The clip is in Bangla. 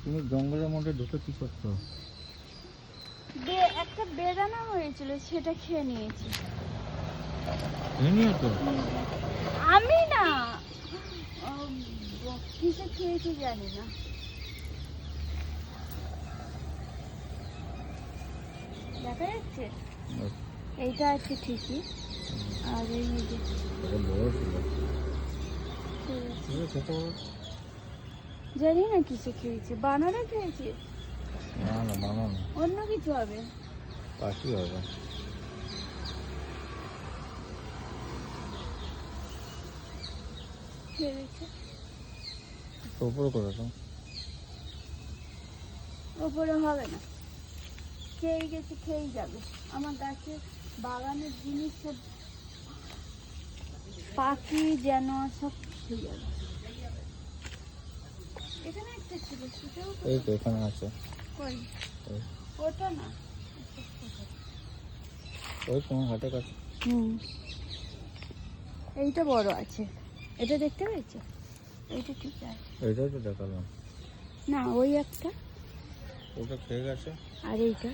তুমি জঙ্গলের মধ্যে ঢুকে কি করছো? একটা বেদানা হয়েছিল, সেটা খেয়ে নিয়েছি। নিয়েছো? আমি না, কিসে খেয়েছি জানি না। দেখা যাচ্ছে এইটা আছে ঠিকই, আর এই যে বড় ছিল। জানি না কিসে খেয়েছি, বানানা খেয়েছি। না না, বানানো অন্য কিছু হবে। পাখি হবে। উপরে করেছো? ওপরে হবে না, খেয়ে গেছে, খেয়েই যাবে। আমার গাছে বাগানের জিনিস সব পাখি যেন সব খেয়ে যাবে। এখানে একটা ছিল, সেটাও এই তো এখানে আছে। কই? ওটা না, ওই তোমার হাতের কাছে। এইটা বড় আছে, এটা দেখতে পেয়েছো? এইটা ঠিক আছে। এইটাই তো দেখালাম। না, ওই একটা, ওটা খেয়ে গেছে। আর এইটা